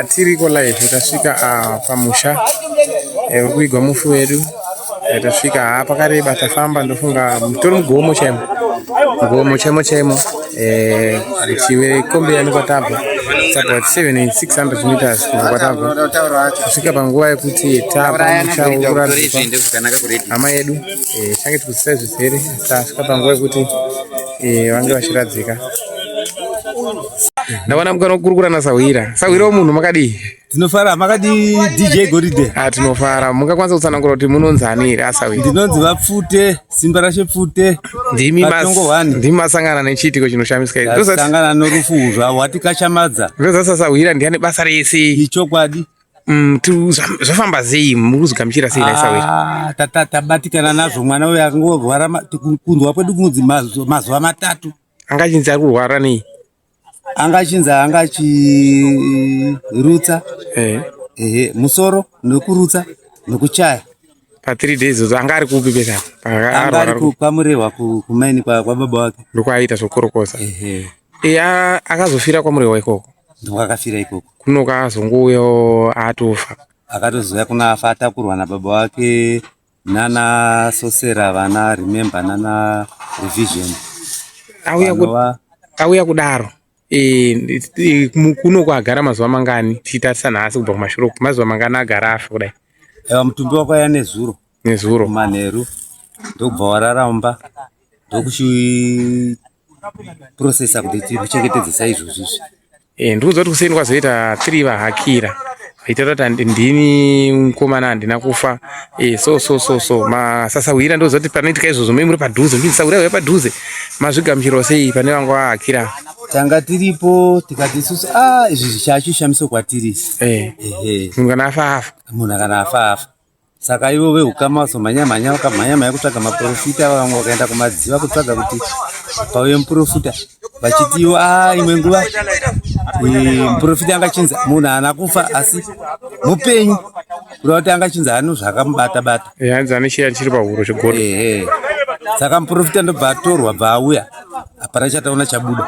Tiriko live tasvika pamusha urikuigwa mufu wedu. Tasvika pakareba tafamba ndofunga mutori mugomo chaimo chive kombe yanokwatabva about 600 meters kwatabva kusvika panguva yekuti tapa musha uradzikwa hama yedu change tikusisa zvizere tasvika panguva yekuti vange vachiradzika. Ndawana mukanokurukura naSawira. Sawira munhu makadii? Tinofara makadi DJ Goride. Tinofara. Mungakwanisa kutsanangura kuti munonzani here aSawira? Ndinonzi Vapfute, Simba Rashe Pfute. Ndimi masangana nechiitiko chinoshamisika izvi. Sangana norufuzva watikashamadza. Ndozasa Sawira ndiane basa rese. Ichokwadi. Zvafamba sei mukuzogamuchira sei naSawira? Tabatikana nazvo mwana uyu akangorwara kunzwa kwedu kunzi mazuva matatu. Angachinzi ari kurwara nei? Angachirutsa musoro nokurutsa nokuchaya pa 3 days anga ari kupi pesa ari kwamurehwa kumaini kwababa wake ndokwaita zvokorokosa akazofira kwamurehwa ikoko ndokakafira ikoko kuno kazongoyo atofa akatozoya kunafa atakurwa nababa wake nana Sosera vana Remember nana Revision auya kudaro kuno kwagara mazuva mangani tichitarisa nhasi kubva kumashure mazuva mangani agara afa kudai? Mutumbi wakauya nezuro manheru ndokubva wararamba ndokuchiprocessa kuti tikuchengetedzesa izvozvizvi. Ndikuudza kuti kuseni kwazoita 3 vahakira vaitaura kuti ndini mukomana handina kufa so maSawira ndoziva kuti panoitika izvozvo mai muri padhuze ndindiSawira uya padhuze mazvigamuchirawo sei pane vanga vahakira? Tanga tiripo tikati isusu izvi zvichachishamisa kwatiri munhu kana afa saka ivo veukama vazomhanya vakamhanya kutsvaga maprofita vamwe vakaenda kumadziva kutsvaga kuti pauye muprofita vachiti ivo imwe nguva muprofita angachinzi munhu haana kufa asi mupenyu kuda kuti angachinzi hano zvakamubata hanzi ane chiya chiri pahuro chegoro. Saka muprofita ndobva atorwa bva auya hapana chataona chabuda.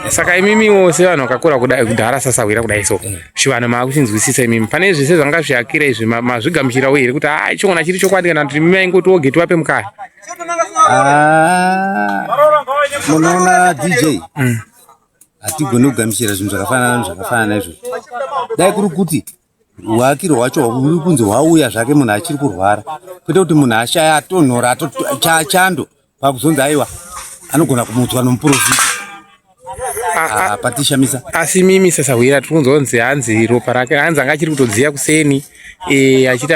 Saka imimiwo sevanhu vakakura kudhara saSawira kudai so chivanhu maakuchinzwisisa imimi pane zvese zvanga zviakira izvi mazvigamuchirawo here kuti ichona chiri chokwadi kana kuti mimi aingotiwo wogeti wape mukara? Munoona DJ hatigoni kugamuchira zvinhu zvakafanana naizvo. Dai kuri kuti ruakiro hwacho uri kunzi hwauya zvake munhu achiri kurwara kwete kuti munhu ashaya atonhora chando pakuzonzi aiwa anogona kumutswa nomuprofita patishamisa. Asi mimi saSawira tiri kunzonzi hanzi ropa rake hanzi anga achiri kutodziya kuseni achiti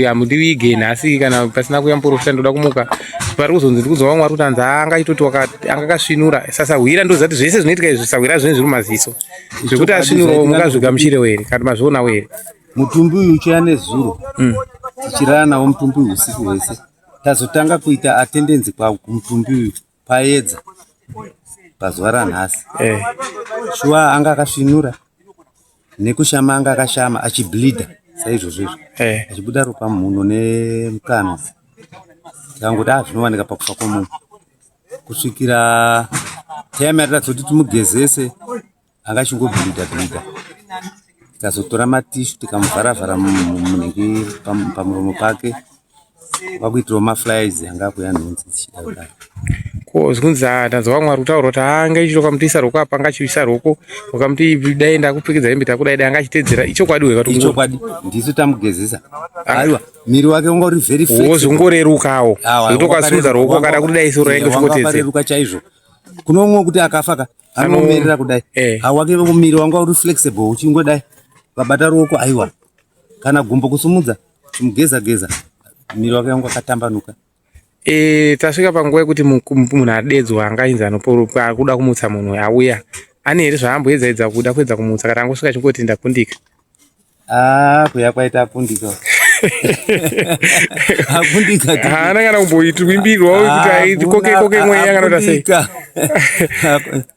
hamudivige nhasi kana pasina kuya muprofita ndoda kumuka pari kuzonzi ndiri kuzwa vamwe vari kuti hanzi anga achitoti anga akasvinura saSawira ndozati zvese zvinoitika izvi saSawira zvine zviri mumaziso zvekuti asvinurawo mungazvigamuchirewo here kana mazvionawo here? Mutumbi uyu uchiya nezuro tichirara nawo mutumbi uyu usiku hwese tazotanga kuita attendance kumutumbi uyu paedza pazuva ranhasi shuwa anga akasvinura nekushama anga akashama achibleedha saizvozvo achibuda ropa mumhuno nemukanwa tikangoti zvinowanika pakufa kwomunhu kusvikira time yatiratidza kuti timugezese anga achingobleedha tikazotora matishu tikamuvharavhara munenge pamuromo pake kwakuitirawo maflies anga akuya nhunzi dzichida kudaro. Zvikunzi ndanzwa vamwe vari kutaura kuti anga ichitoka mutoisa roko apa anga achiisa roko wakamuti dai ndakupfekedza hembe takudai dai anga achitedzera ichokwadi ichokwadi ndisu tamugezesa aiwa miri wake unga uri very flexible wozongorerukawo utokasimudza roko kana kuti dai soro rainge zvikotereruka chaizvo kunomwe kuti akafa anomerera kudai hawake miri wanga uri flexible uchingodai ukabata ruoko aiwa kana gumbo kusumudza chimugeza miri wake wanga akatambanuka. Tasvika panguva yekuti munhu adedzwa angainzi kuda kumutsa munhu auya ane here zvaamboedza kuda kuedza kumutsa kana angosvika chingoti ndakundika? Kuya kwaita akundika haana kana kumboitwimbirirwawo kuti koke mweya kana kuti sei.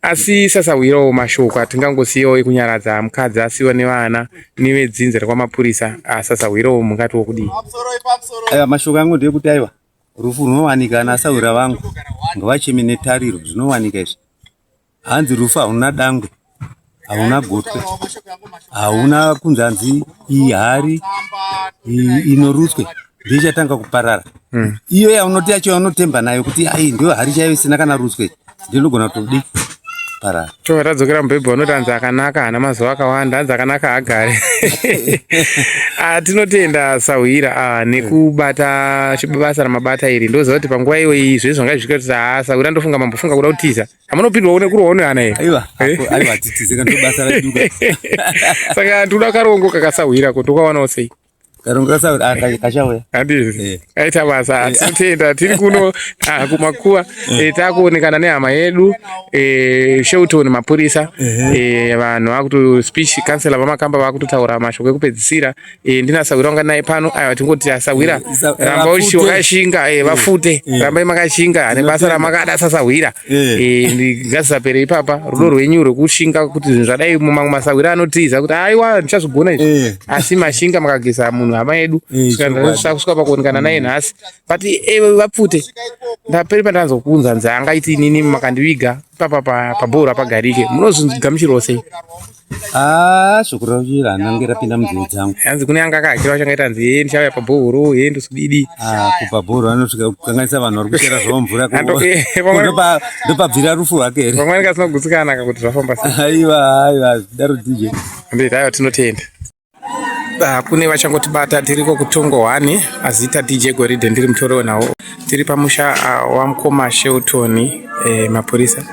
Asi saSawirawo mashoko atingangosiyawo ekunyaradza mukadzi asiwa nevana nevedzinza rekwamapurisa saSawirawo mungatiwo kudii? Mashoko angu ndeyekuti aiwa rufu runowanika naSawira vangu ngavacheme netariro zvinowanika izvi hanzi rufu haruna dangwe hauna gotwe, hauna kunzanzi ihari inorutswe ndichatanga kuparara. Iyo yaunoti yacho yaunotemba nayo kuti ai ndio hari chaiyo isina kana rutswe ndinogona kutodi parara. Tadzokera mubhebhi vanoti anzi akanaka hana mazuva akawanda, anzi akanaka agare. Tinotenda Sawira nekubata basa ramabata iri. Ndoziva kuti panguva iyoyi zvezvo zvanga zvisvika kuti Sawira ndofunga mambofunga kuda kutiza. Hamunopindwa kuroone hana here? Aiwa titize kana basa raduka. Saka ndoda karongo Sawira kuti wakawanawo sei? Karongo Sawira kachauya. Hadizi. Aita basa. Tinotenda tiri kuno kumakuwa takuonekana nehama yedu Sheuton mapurisa vanhu vakuto speech councillor vamakamba vakutotaura mashoko ekupedzisira. Ndina Sawira wanga naye pano. Aiwa tingoti Sawira ramba uchishinga vafute rambai makashinga nebasa ramakada Sawira. Ngasapere ipapa rudo rwenyu rwekushinga kuti zvinhu zvadai mumamwe Masawira anotiza kuti aiwa ndichazogona izvi asi mashinga makageza munhu hama yedu kusvika pakuonekana naye nhasi but vapfute ndaperi pandanzokuunza nzi angaiti inini makandiviga ipapa pabhoro apagarike munozvigamuchirawo sei? Shoko rauchira hanange rapinda munzeve dzangu. Hanzi kune anga akahakira vachangaita nzi ndichauya pabhoro ndosudidi kupabhoro anosvika kukanganisa vanhu vari kuchera zvavo mvura ndopabvira rufu rwake here. Pamweni kasinogutsikana kuti zvafamba sei. Aiwa daro DJ mbeti aiwa tinotenda. Kune vachangotibata tiriko kutongo 1 azita DJ Goridhe ndiri mutori nawo. Tiri pamusha wamukoma Sheuton mapurisa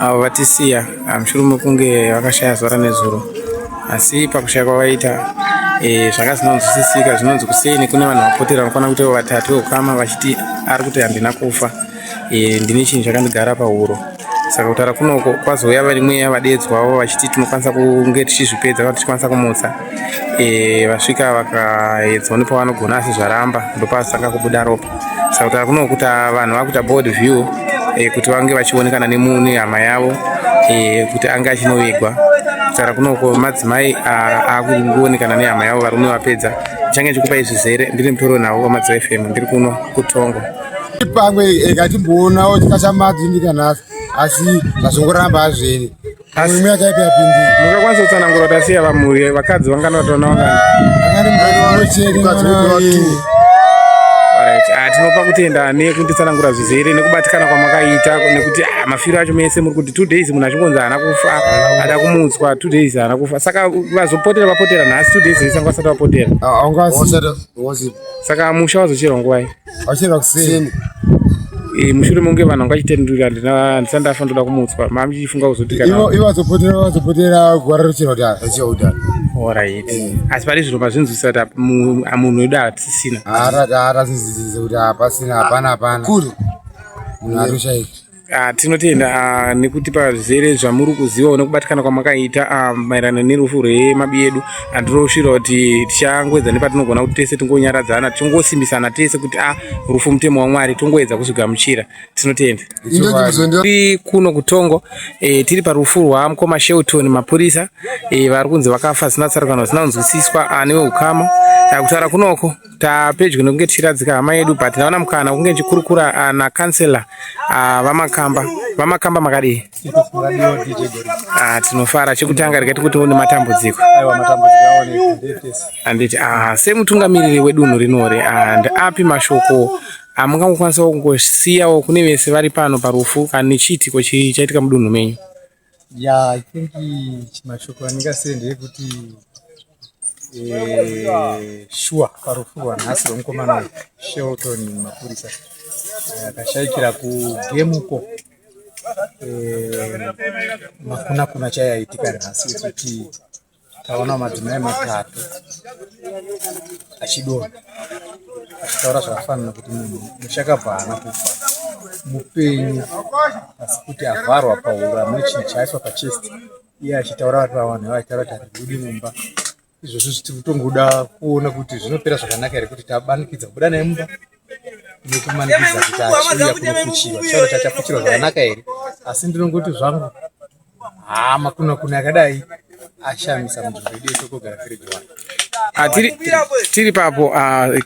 avo vatisiya mushure mekunge vakashaya zuva nezuro, asi pakushaya kwavaita zvakazinonzwisisika zvinonzi kuseni kune vanhu vapotera vanokwana kuti vatatu veukama vachiti ari kuti handina kufa, ndine chinhu chakandigara pahuro. Saka kutaura kunoko kwazouya varimwe yavadedzwawo vachiti tinokwanisa kunge tichizvipedza kuti tichikwanisa kumutsa. Vasvika vakaedzwa nepavanogona asi zvaramba ndopasaka kubuda ropa. Saka kutaura kunoko kuti vanhu vakuita board view kuti vange vachionekana nehama yavo kuti ange achinovigwa. Kutaura kunoko madzimai akuonekana nehama yavo varume vapedza. Ndichange ndichikupai zvizere ndiri mutori nawo waMadzimai FM ndiri kuno kutongo. Pamwe ekatimbonawo tikashamadzi nhasi asi zvazongoramba hazviri mumwe yakaipa yapindira. Mungakwanisa kutsanangura kuti asiya vamhuri vakadzi vangana vatona vangana tinopa kutenda nekunditsanangura zvizere nekubatikana kwamakaita nekuti mafiro acho mese muri kuti 2 days munhu achingonzi haana kufa ada kumutswa 2 days haana kufa. Saka vazopotera vapotera nhasi 2 days isanga vasati vapotera. Saka musha wazochera nguvai wachera kuseni mushure mekunge vanhu vangachitendurira ndisandafa ndoda kumutswa mamuchifunga kuzotika ivo vazopotera gwara rochera kuti achiauda. Alright. Asi pari zvino pazvinzwisa kuti munhu wedu hatisisina hatisisina kuti hapana kuri munhu aroshaika. Tinotenda nekuti pazvizere zvamuri kuzivawo nekubatikana kwamakaita maererano nerufu rwemabi edu andinosvira kuti tichangwedza nepatinogona kuti tese tingonyaradzana tingosimbisana tese kuti rufu mutemo waMwari tongoedza kuzvigamuchira. Tinotenda. Tiri kuno kutongo tiri parufu rwamukoma Sheuton mapurisa vari kunzi vakafa zvisina tsarukano zvinonzwisiswa neveukama. Kutaura kunoko tapedyo nekunge tichiradzika hama yedu but ndaona mukana kunge ndichikurukura nakansela vamakamba makadii. Tinofara chekutanga rikati kuti une matambudziko. Anditi semutungamiriri wedunhu rinori ndeapi mashoko amungakwanisa kungosiyawo kune vese vari pano parufu kana nechiitiko chaitika mudunhu menyu? I think mashoko andingasiye ndeyekuti shuwa parufu rwanhasi rwomukomana Sheuton mapurisa akashaikira kugemuko makuna chayaitika nhasi kuti taona madzimai matatu achidonha achitaura zvakafanana kuti munhu mushakabva haana kufa mupenyu asi kuti avharwa pahuro amune chinhu chaiswa pachest iye achitaura vari pavanhu vaitaura kuti haribudi mumba. Izvozvo zvitiri kutongoda kuona kuti zvinopera zvakanaka here kuti tabanikidza kubuda naye mumba nekumanikidza kuti achiuya kunofuchirwa tichaura kuti achafuchirwa zvakanaka here. Asi ndinongoti zvangu makuna yakadai ashamisa munzvimbo yedu yesokogara Firigirwani. tiri papo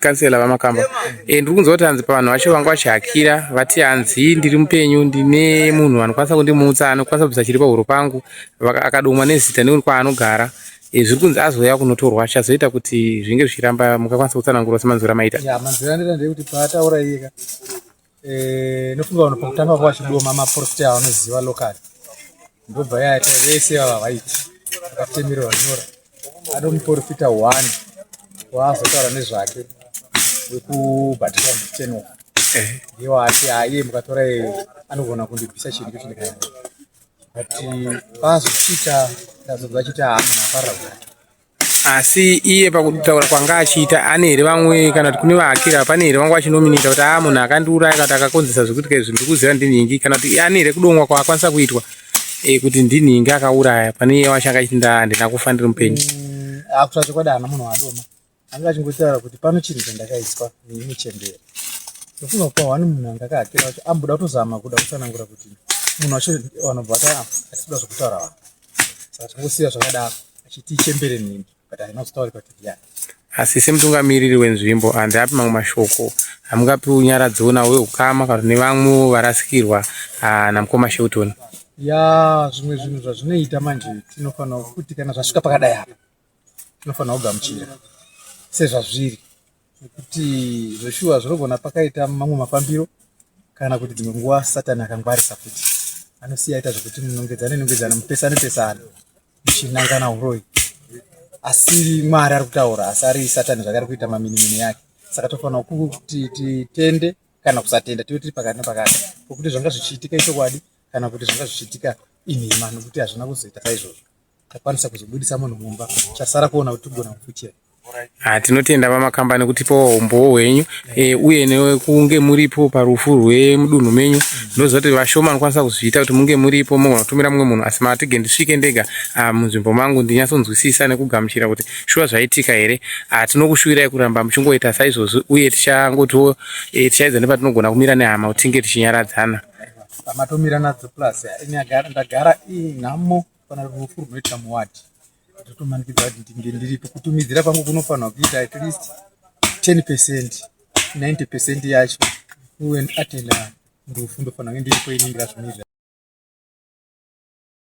kansela vamakamba ndiri kunzwa kuti hanzi pavanhu vacho vanga vachihakira vati hanzi ndiri mupenyu ndine munhu anokwanisa kundimutsa anokwanisa kubvisa chiri pahuro pangu akadomwa nezita neuri kwaanogara zviri kunzi azouya kunotorwa chazoita kuti zvinge zvichiramba mukakwanisa kutsanangura semanzura maita manzura anoita ndekuti paataura iyeka nofunga vanhu pakutanga vachidoma maprofita anoziva lokali ndobva yaita vese ava vaiti akatemerwa nyora adomuprofita 1 waazotaura nezvake wekubhatira muteno ndiwo ati aiye mukatora anogona kundibvisa chinhu chindikaenda but pazochiita ndazobva achiti hamunhu aparara asi iye pakutaura kwanga achiita ane here vamwe kana kuti kune vaakira pane here vanga vachinominita kuti munhu akandiuraya kana kuti akakonzesa zvekuti zvindiri kuziva ndinhingi kana kuti ane here kudomwa kwaakwanisa kuitwa kuti ndinhingi akauraya pane iye wachanga achiti handina kufa ndiri mupenyu akuta chokwadi hana munhu adoma anga achingotaura kuti pano chinhu chandakaiswa neimwe chembera ndofunga kupa wani munhu anga akahakira wacho amboda kutozama kuda kutsanangura kuti munhu wacho vanobva atida zvokutaura vanhu saka tongosiya zvakadaro achiti chembere nhingi but haina kutaurika kuti ya asi semutungamiriri wenzvimbo handiapi mamwe mashoko hamungapiwo nyaradzona weukama kana nevamwe varasikirwa namukoma Shelton ya zvimwe zvinhu zvazvinoita manje tinofanira kuti kana zvasvika pakadai apa tinofanira kugamuchira sezvazviri nekuti zveshuwa zvinogona pakaita mamwe mafambiro kana kuti dzimwe nguva Satani akangwarisa kuti anosiya aita zvokuti munongedzane mupesane muchinangana uroi asiri Mwari ari kutaura asi ari Satani zvakari kuita maminimini yake saka tofanira kuti titende kana kusatenda tive tiri pakati nepakati pokuti zvanga zvichiitika ichokwadi kana kuti zvanga zvichiitika inhema nokuti hazvina kuzoita saizvozvo takwanisa kuzobudisa munhu mumba chasara kuona kuti togona kufuchira tinotenda vamakamba nekutipawo umbowo hwenyu uye nekunge muripo parufu rwemudunhu menyu ndinoziva kuti vashoma anokwanisa kuzviita kuti munge muripo mugona kutumira mumwe munhu asi matige ndisvike ndega munzvimbo mangu ndinyatsonzwisisa nekugamuchira kuti shuwa zvaitika here tinokushuvirai kuramba muchingoita saizvozvo uye tichangotiwo tichaedza nepatinogona kumira nehama kuti tinge tichinyaradzana pamatomira nadzo plus ndagara inhamo pana rufu runoita muwadi ndotomanikidza kuti ndinge ndiripo kutumidzira pangu kunofanira kuita at least 10% 90% yacho uye atenda rufu ndofanira kunge ndiripo iningira zvinoizva